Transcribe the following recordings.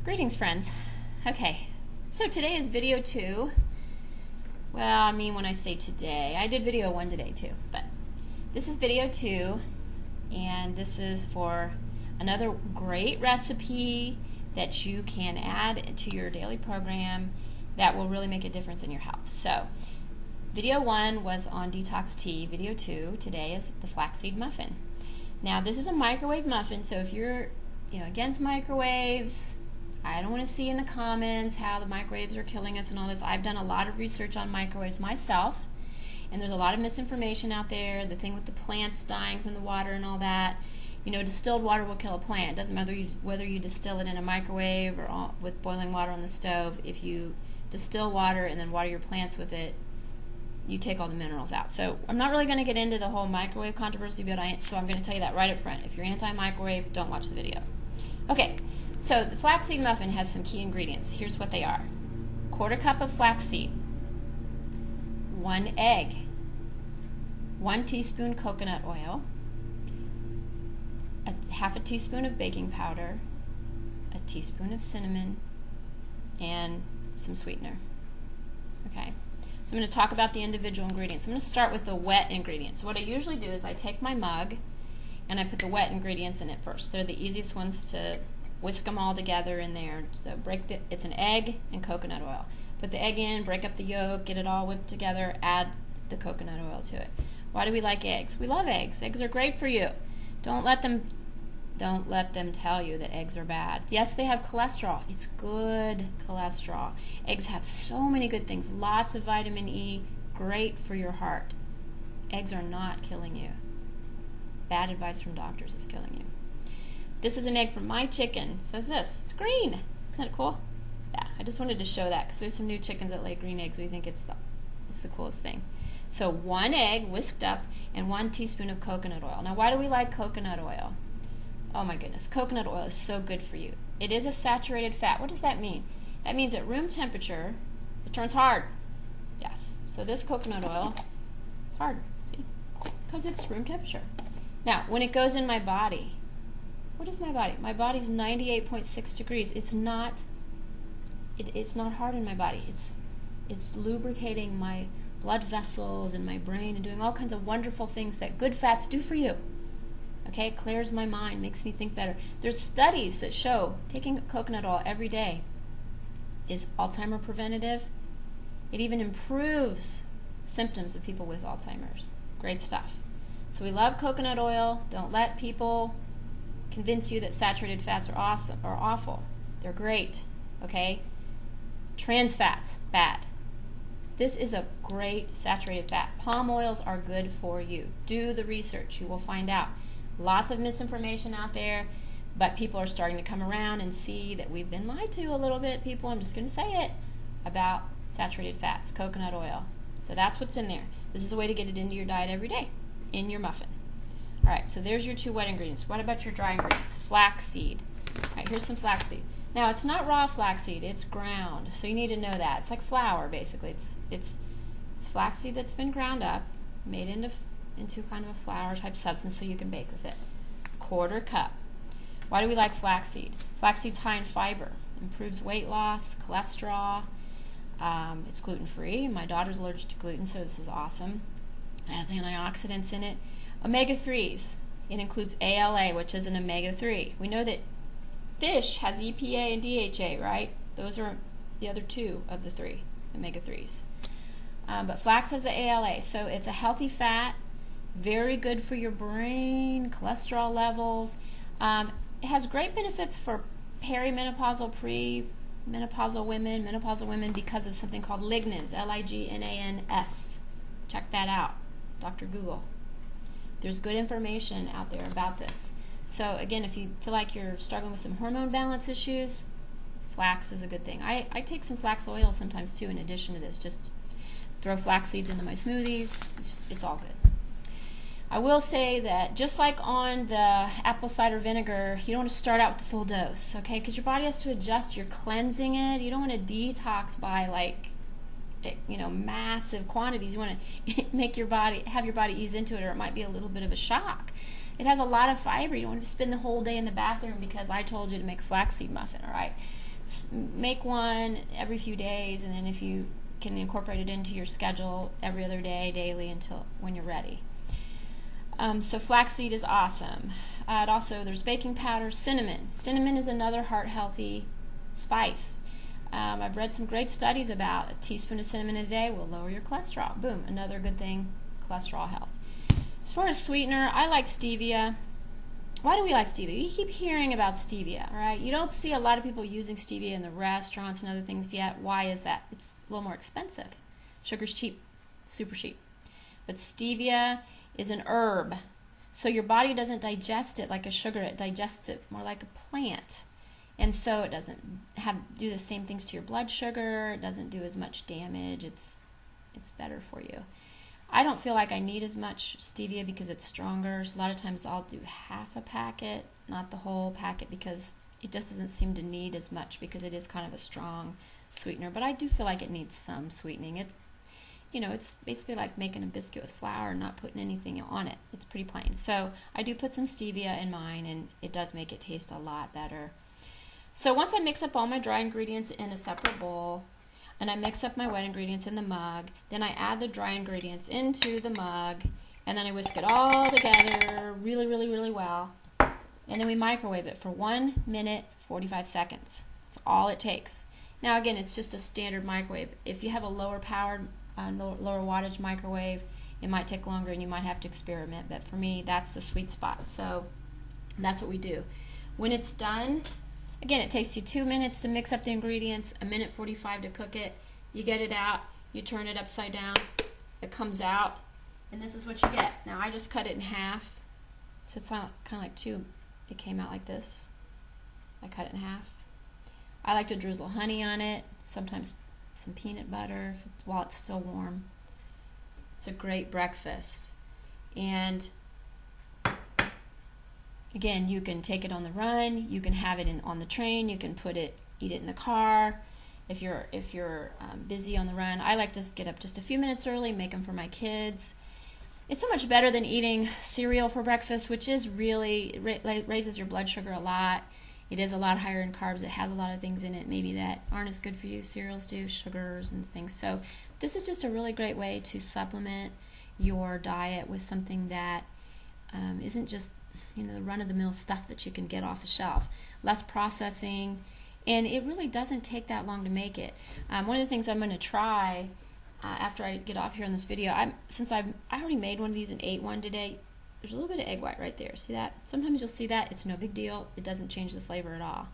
Greetings, friends. Okay, so today is video 2. Well, I mean, when I say today, I did video 1 today too, but this is video 2, and this is for another great recipe that you can add to your daily program that will really make a difference in your health. So, video 1 was on detox tea. Video 2 today is the flaxseed muffin. Now, this is a microwave muffin, so if you're against microwaves, I don't want to see in the comments how the microwaves are killing us and all this. I've done a lot of research on microwaves myself, and there's a lot of misinformation out there. The thing with the plants dying from the water and all that. Distilled water will kill a plant. It doesn't matter whether you distill it in a microwave or with boiling water on the stove. If you distill water and then water your plants with it, you take all the minerals out. So I'm not really going to get into the whole microwave controversy, so I'm going to tell you that right up front. If you're anti-microwave, don't watch the video. Okay. So the flaxseed muffin has some key ingredients. Here's what they are. 1/4 cup of flaxseed, 1 egg, 1 teaspoon coconut oil, 1/2 teaspoon of baking powder, 1 teaspoon of cinnamon, and some sweetener. Okay, so I'm going to talk about the individual ingredients. I'm going to start with the wet ingredients. So what I usually do is I take my mug and I put the wet ingredients in it first. They're the easiest ones to whisk them all together in there. So it's an egg and coconut oil. Put the egg in, break up the yolk, get it all whipped together, add the coconut oil to it. Why do we like eggs? We love eggs. Eggs are great for you. Don't let them tell you that eggs are bad. Yes, they have cholesterol. It's good cholesterol. Eggs have so many good things. Lots of vitamin E, great for your heart. Eggs are not killing you. Bad advice from doctors is killing you. This is an egg from my chicken. It says this. It's green. Isn't that cool? Yeah, I just wanted to show that because we have some new chickens that lay green eggs. We think it's the coolest thing. So 1 egg whisked up and 1 teaspoon of coconut oil. Now, why do we like coconut oil? Oh my goodness, coconut oil is so good for you. It is a saturated fat. What does that mean? That means at room temperature, it turns hard. Yes, so this coconut oil, it's hard, see? Because it's room temperature. Now, when it goes in my body, what is my body? My body's 98.6 degrees. It's not hard in my body. It's lubricating my blood vessels and my brain and doing all kinds of wonderful things that good fats do for you. Okay, it clears my mind, makes me think better. There's studies that show taking coconut oil every day is Alzheimer preventative. It even improves symptoms of people with Alzheimer's. Great stuff. So we love coconut oil. Don't let people convince you that saturated fats are awesome or awful. They're great. Okay? Trans fats, bad. This is a great saturated fat. Palm oils are good for you. Do the research. You will find out. Lots of misinformation out there, but people are starting to come around and see that we've been lied to a little bit, people. I'm just going to say it about saturated fats, coconut oil. So that's what's in there. This is a way to get it into your diet every day, in your muffin. All right, so there's your 2 wet ingredients. What about your dry ingredients? Flaxseed. All right, here's some flaxseed. Now, it's not raw flaxseed, it's ground, so you need to know that. It's like flour, basically. It's flaxseed that's been ground up, made into kind of a flour type substance so you can bake with it. 1/4 cup. Why do we like flaxseed? Flaxseed's high in fiber, improves weight loss, cholesterol. It's gluten-free. My daughter's allergic to gluten, so this is awesome. It has antioxidants in it. Omega-3s. It includes ALA, which is an omega-3. We know that fish has EPA and DHA, right? Those are the other 2 of the 3 omega-3s. But flax has the ALA, so it's a healthy fat, very good for your brain, cholesterol levels. It has great benefits for perimenopausal, menopausal women because of something called lignans, L-I-G-N-A-N-S. Check that out, Dr. Google. There's good information out there about this. So again, if you feel like you're struggling with some hormone balance issues, flax is a good thing. I take some flax oil sometimes too in addition to this. Just throw flax seeds into my smoothies. It's all good. I will say that just like on the apple cider vinegar, you don't want to start out with the full dose, okay? Because your body has to adjust. You're cleansing it. You don't want to detox by massive quantities. You want to have your body ease into it, or it might be a little bit of a shock. It has a lot of fiber. You don't want to spend the whole day in the bathroom because I told you to make a flaxseed muffin, all right? make one every few days, and then if you can incorporate it into your schedule every other day, daily, until when you're ready. So flaxseed is awesome. Also, there's baking powder, cinnamon. Cinnamon is another heart-healthy spice. I've read some great studies about a teaspoon of cinnamon a day will lower your cholesterol. Boom, another good thing, cholesterol health. As far as sweetener, I like stevia. Why do we like stevia? You keep hearing about stevia, right? You don't see a lot of people using stevia in the restaurants and other things yet. Why is that? It's a little more expensive. Sugar's cheap, super cheap. But stevia is an herb. So your body doesn't digest it like a sugar, it digests it more like a plant. And so it doesn't do the same things to your blood sugar, it doesn't do as much damage, it's better for you. I don't feel like I need as much stevia because it's stronger. So a lot of times I'll do half a packet, not the whole packet, because it just doesn't seem to need as much because it is kind of a strong sweetener. But I do feel like it needs some sweetening. It's basically like making a biscuit with flour and not putting anything on it. It's pretty plain. So I do put some stevia in mine, and it does make it taste a lot better. So once I mix up all my dry ingredients in a separate bowl, and I mix up my wet ingredients in the mug, then I add the dry ingredients into the mug, and then I whisk it all together really, really, really well. And then we microwave it for 1 minute, 45 seconds. That's all it takes. Now again, it's just a standard microwave. If you have a lower powered, lower wattage microwave, it might take longer and you might have to experiment, but for me, that's the sweet spot. So that's what we do. When it's done, again, it takes you 2 minutes to mix up the ingredients, 1:45 to cook it. You get it out, you turn it upside down, it comes out, and this is what you get. Now I just cut it in half, so it's kind of like two. It came out like this. I cut it in half. I like to drizzle honey on it, sometimes some peanut butter while it's still warm. It's a great breakfast. And again, you can take it on the run, you can have it on the train, you can eat it in the car. If you're busy on the run, I like to get up just a few minutes early, make them for my kids. It's so much better than eating cereal for breakfast, which is really raises your blood sugar a lot. It is a lot higher in carbs. It has a lot of things in it maybe that aren't as good for you. Cereals do, sugars and things. So this is just a really great way to supplement your diet with something that isn't just the run-of-the-mill stuff that you can get off the shelf. Less processing, and it really doesn't take that long to make it. One of the things I'm going to try after I get off here on this video, since I already made one of these and ate one today, there's a little bit of egg white right there. See that? Sometimes you'll see that. It's no big deal. It doesn't change the flavor at all.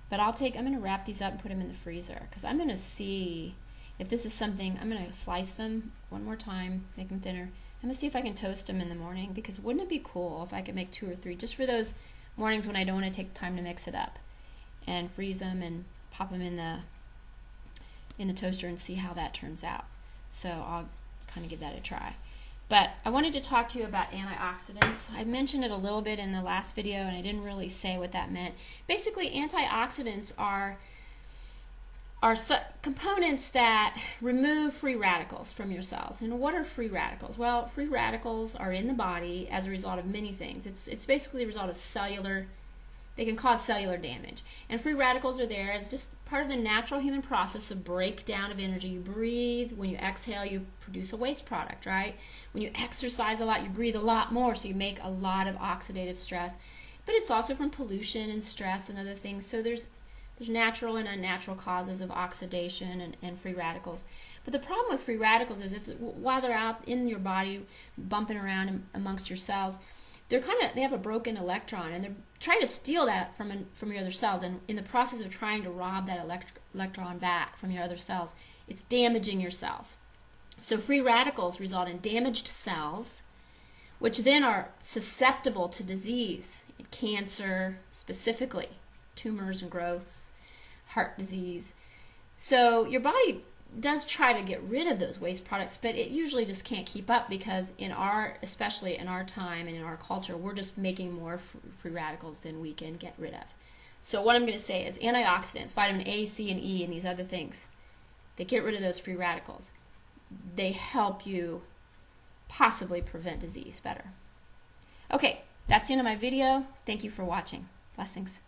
But I'm going to wrap these up and put them in the freezer because I'm going to see if this is something. I'm going to slice them one more time, make them thinner. I'm going to see if I can toast them in the morning, because wouldn't it be cool if I could make 2 or 3 just for those mornings when I don't want to take time to mix it up, and freeze them and pop them in the toaster and see how that turns out. So I'll kind of give that a try. But I wanted to talk to you about antioxidants. I mentioned it a little bit in the last video, and I didn't really say what that meant. Basically, antioxidants are components that remove free radicals from your cells. And what are free radicals? Well, free radicals are in the body as a result of many things. It's basically a result of they can cause cellular damage. And free radicals are there as just part of the natural human process of breakdown of energy. You breathe, when you exhale, you produce a waste product, right? When you exercise a lot, you breathe a lot more, so you make a lot of oxidative stress. But it's also from pollution and stress and other things. So there's natural and unnatural causes of oxidation and free radicals. But the problem with free radicals is while they're out in your body bumping around amongst your cells, they have a broken electron, and they're trying to steal that from your other cells, and in the process of trying to rob that electron back from your other cells, it's damaging your cells. So free radicals result in damaged cells, which then are susceptible to disease, cancer specifically, tumors and growths, heart disease. So your body does try to get rid of those waste products, but it usually just can't keep up, because especially in our time and in our culture, we're just making more free radicals than we can get rid of. So what I'm going to say is antioxidants, vitamin A, C, and E, and these other things, they get rid of those free radicals. They help you possibly prevent disease better. Okay, that's the end of my video. Thank you for watching. Blessings.